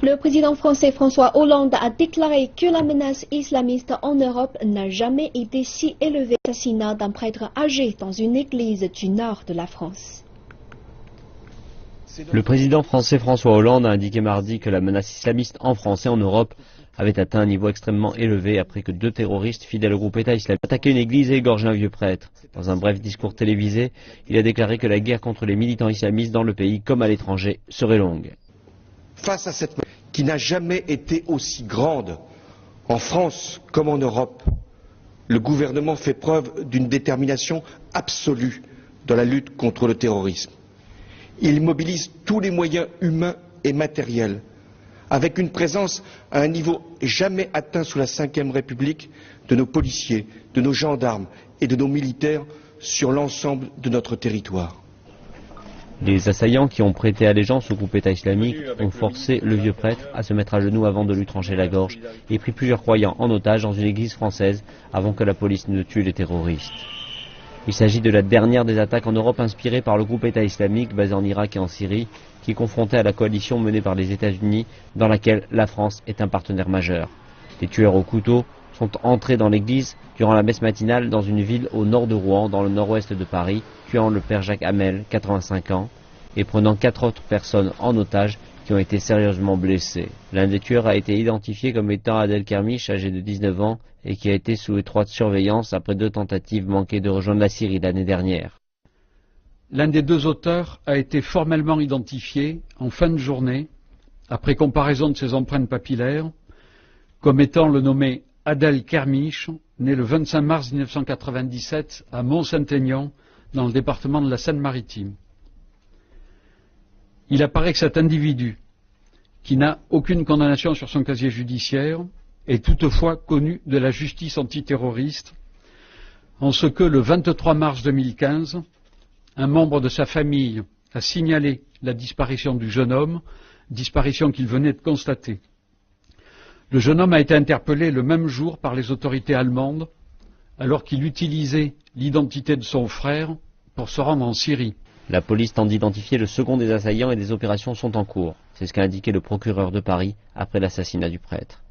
Le président français François Hollande a déclaré que la menace islamiste en Europe n'a jamais été si élevée. L'assassinat d'un prêtre âgé dans une église du nord de la France. Le président français François Hollande a indiqué mardi que la menace islamiste en France et en Europe avait atteint un niveau extrêmement élevé après que 2 terroristes fidèles au groupe État islamique attaquaient une église et égorgé un vieux prêtre. Dans un bref discours télévisé, il a déclaré que la guerre contre les militants islamistes dans le pays comme à l'étranger serait longue. Face à cette menace qui n'a jamais été aussi grande en France comme en Europe, le gouvernement fait preuve d'une détermination absolue dans la lutte contre le terrorisme. Il mobilise tous les moyens humains et matériels, avec une présence à un niveau jamais atteint sous la Ve République de nos policiers, de nos gendarmes et de nos militaires sur l'ensemble de notre territoire. Les assaillants qui ont prêté allégeance au groupe État islamique ont forcé le vieux prêtre à se mettre à genoux avant de lui trancher la gorge et pris plusieurs croyants en otage dans une église française avant que la police ne tue les terroristes. Il s'agit de la dernière des attaques en Europe inspirées par le groupe État islamique basé en Irak et en Syrie, qui est confronté à la coalition menée par les États-Unis, dans laquelle la France est un partenaire majeur. Les tueurs au couteau sont entrés dans l'église durant la messe matinale dans une ville au nord de Rouen, dans le nord-ouest de Paris, tuant le père Jacques Hamel, 85 ans, et prenant 4 autres personnes en otage qui ont été sérieusement blessées. L'un des tueurs a été identifié comme étant Adel Kermiche, âgé de 19 ans, et qui a été sous étroite surveillance après 2 tentatives manquées de rejoindre la Syrie l'année dernière. L'un des 2 auteurs a été formellement identifié en fin de journée, après comparaison de ses empreintes papillaires, comme étant le nommé Adel Kermiche, né le 25 mars 1997 à Mont-Saint-Aignan, dans le département de la Seine-Maritime. Il apparaît que cet individu, qui n'a aucune condamnation sur son casier judiciaire, est toutefois connu de la justice antiterroriste, en ce que le 23 mars 2015, un membre de sa famille a signalé la disparition du jeune homme, disparition qu'il venait de constater. Le jeune homme a été interpellé le même jour par les autorités allemandes, alors qu'il utilisait l'identité de son frère pour se rendre en Syrie. La police tente d'identifier le second des assaillants et des opérations sont en cours. C'est ce qu'a indiqué le procureur de Paris après l'assassinat du prêtre.